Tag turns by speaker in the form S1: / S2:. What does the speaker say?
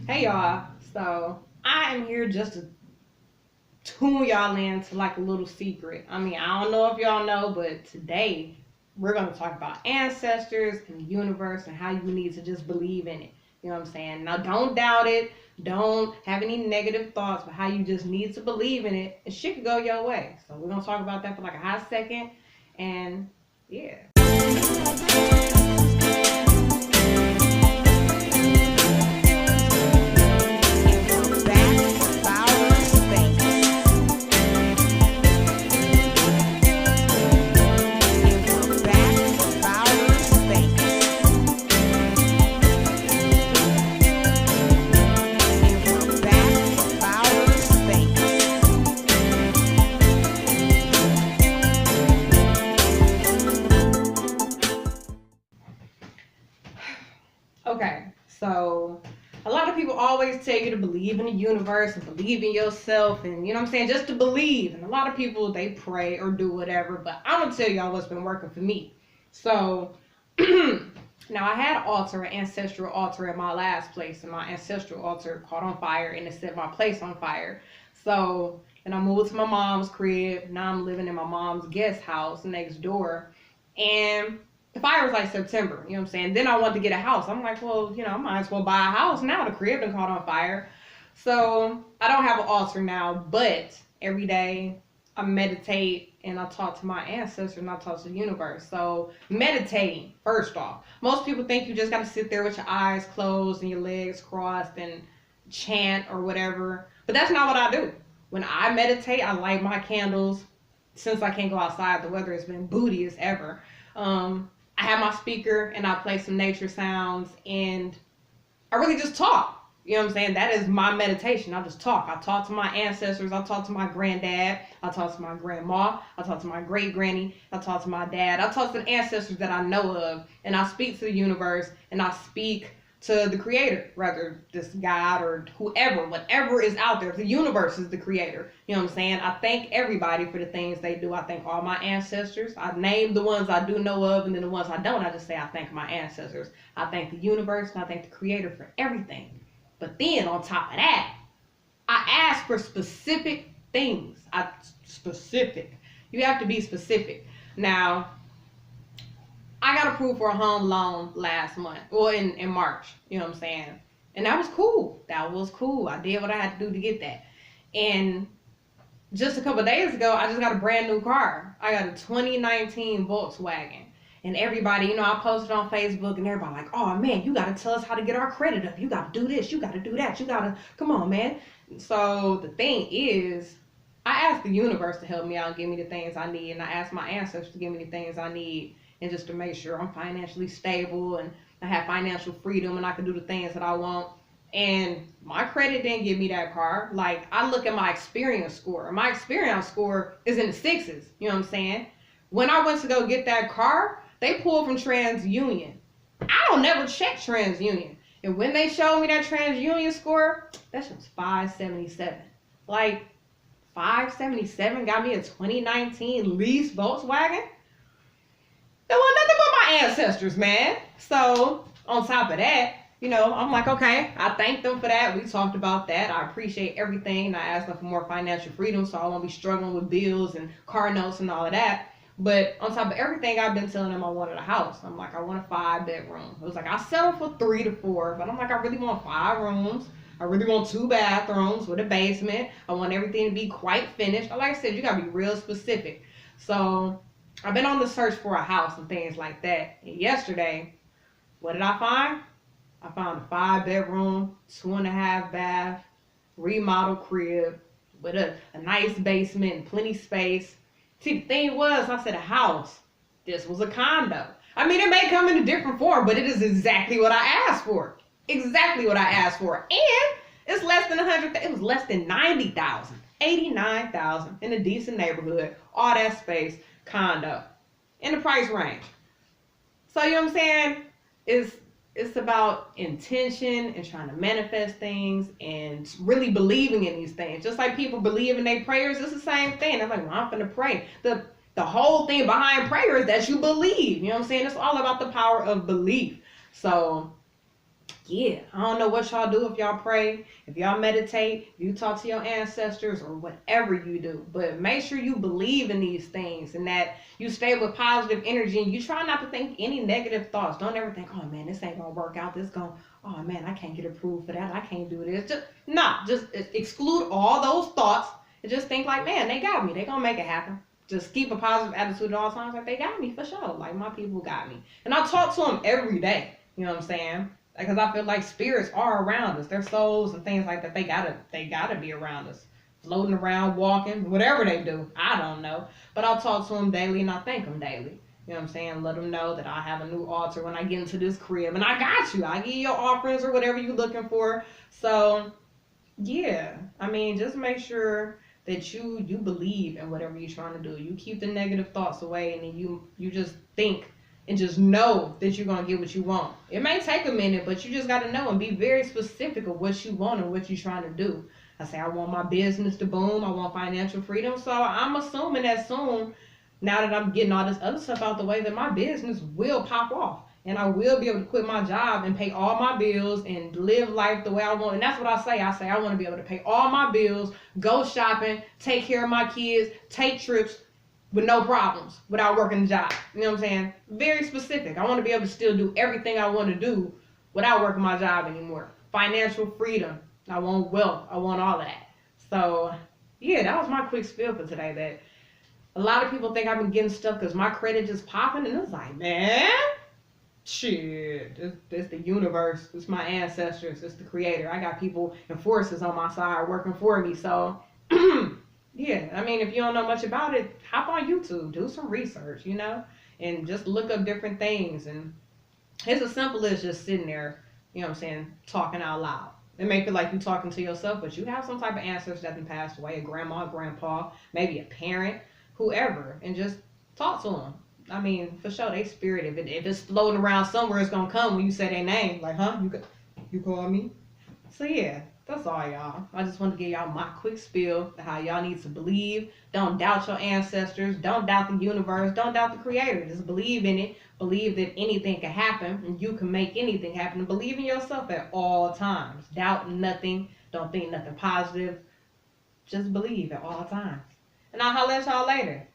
S1: Hey y'all, so I am here just to tune y'all into like a little secret. I don't know if y'all know, but today we're going to talk about ancestors and the universe and how you need to just believe in it. You know what I'm saying? Now, don't doubt it. Don't have any negative thoughts, but how you just need to believe in it and shit could go your way. So, we're going to talk about that for like a hot second. And yeah. Okay, so a lot of people always tell you to believe in the universe and believe in yourself and, you know what I'm saying, just to believe. And a lot of people, they pray or do whatever, but I'm going to tell y'all what's been working for me. So, now I had an altar, an ancestral altar at my last place, and my ancestral altar caught on fire and it set my place on fire. So, and I moved to my mom's crib. Now I'm living in my mom's guest house next door. And the fire was like September, you know what I'm saying? Then I wanted to get a house. I'm like, well, I might as well buy a house now. The crib done caught on fire. So I don't have an altar now, but every day I meditate and I talk to my ancestors and I talk to the universe. So meditating, first off. Most people think you just got to sit there with your eyes closed and your legs crossed and chant or whatever. But that's not what I do. When I meditate, I light my candles. Since I can't go outside, the weather has been booty as ever. I have my speaker and I play some nature sounds and I really just talk. You know what I'm saying? That is my meditation. I just talk. I talk to my ancestors. I talk to my granddad. I talk to my grandma. I talk to my great granny. I talk to my dad. I talk to the ancestors that I know of. And I speak to the universe and I speak to the creator, whether this God or whoever, whatever is out there. The universe is the creator. You know what I'm saying? I thank everybody for the things they do. I thank all my ancestors. I name the ones I do know of, and then the ones I don't, I just say I thank my ancestors. I thank the universe, and I thank the creator for everything. But then on top of that, I ask for specific things. Specific. You have to be specific. Now, I got approved for a home loan last month, or in March, you know what I'm saying? And that was cool. That was cool. I did what I had to do to get that. And just a couple of days ago, I just got a brand new car. I got a 2019 Volkswagen. And everybody, I posted on Facebook and everybody like, oh man, you got to tell us how to get our credit up. You got to do this. You got to do that. You got to, come on, man. So the thing is, I asked the universe to help me out and give me the things I need. And I asked my ancestors to give me the things I need. And just to make sure I'm financially stable and I have financial freedom and I can do the things that I want. And my credit didn't give me that car. Like, I look at my experience score. My experience score is in the sixes. You know what I'm saying? When I went to go get that car, they pulled from TransUnion. I don't never check TransUnion. And when they showed me that TransUnion score, that shit was 577. Like, 577 got me a 2019 lease Volkswagen? It wasn't nothing but my ancestors, man. So, on top of that, I'm like, okay, I thank them for that. We talked about that. I appreciate everything. I asked them for more financial freedom so I won't be struggling with bills and car notes and all of that. But on top of everything, I've been telling them I wanted a house. I'm like, I want a 5-bedroom. It was like, I settled for 3 to 4, but I'm like, I really want 5 rooms. I really want 2 bathrooms with a basement. I want everything to be quite finished. Like I said, you got to be real specific. So I've been on the search for a house and things like that. And yesterday, what did I find? I found a 5-bedroom, 2.5 bath, remodel crib with a nice basement and plenty space. See, the thing was, I said a house. This was a condo. It may come in a different form, but it is exactly what I asked for. Exactly what I asked for. And it's less than 100. It was less than 90,000, 89,000 in a decent neighborhood. All that space. Condo in the price range. So you know what I'm saying? It's about intention and trying to manifest things and really believing in these things. Just like people believe in their prayers, it's the same thing. I'm like, well, I'm gonna pray. The whole thing behind prayer is that you believe. You know what I'm saying? It's all about the power of belief. So yeah, I don't know what y'all do if y'all pray, if y'all meditate, if you talk to your ancestors or whatever you do, but make sure you believe in these things and that you stay with positive energy and you try not to think any negative thoughts. Don't ever think, oh man, this ain't gonna work out. Oh man, I can't get approved for that. I can't do this. Just exclude all those thoughts and just think like, man, they got me. They gonna make it happen. Just keep a positive attitude at all times. Like, they got me for sure. Like, my people got me. And I talk to them every day. You know what I'm saying? Because I feel like spirits are around us. Their souls and things like that, they gotta be around us. Floating around, walking, whatever they do. I don't know. But I talk to them daily and I thank them daily. You know what I'm saying? Let them know that I have a new altar when I get into this crib. And I got you. I give you your offerings or whatever you're looking for. So, yeah. I mean, just make sure that you believe in whatever you're trying to do. You keep the negative thoughts away and then you just think and just know that you're going to get what you want. It may take a minute, but you just got to know and be very specific of what you want and what you're trying to do. I say, I want my business to boom. I want financial freedom. So I'm assuming that soon, now that I'm getting all this other stuff out the way, that my business will pop off. And I will be able to quit my job and pay all my bills and live life the way I want. And that's what I say. I say I want to be able to pay all my bills, go shopping, take care of my kids, take trips, with no problems without working a job. You know what I'm saying? Very specific. I want to be able to still do everything I want to do without working my job anymore. Financial freedom. I want wealth. I want all of that. So, yeah, that was my quick spiel for today. That a lot of people think I've been getting stuff because my credit just popping. And it's like, man, shit. It's the universe. It's my ancestors. It's the creator. I got people and forces on my side working for me. So, yeah, I mean, if you don't know much about it, hop on YouTube, do some research, you know, and just look up different things. And it's as simple as just sitting there, you know what I'm saying, talking out loud. It may feel like you're talking to yourself, but you have some type of ancestors that have passed away, a grandma, grandpa, maybe a parent, whoever, and just talk to them. I mean, for sure, they spirit. If it's floating around somewhere, it's going to come when you say their name. Like, huh? You call me? So, yeah. That's all, y'all. I just want to give y'all my quick spiel to how y'all need to believe. Don't doubt your ancestors. Don't doubt the universe. Don't doubt the creator. Just believe in it. Believe that anything can happen and you can make anything happen. And believe in yourself at all times. Doubt nothing. Don't think nothing positive. Just believe at all times. And I'll holler at y'all later.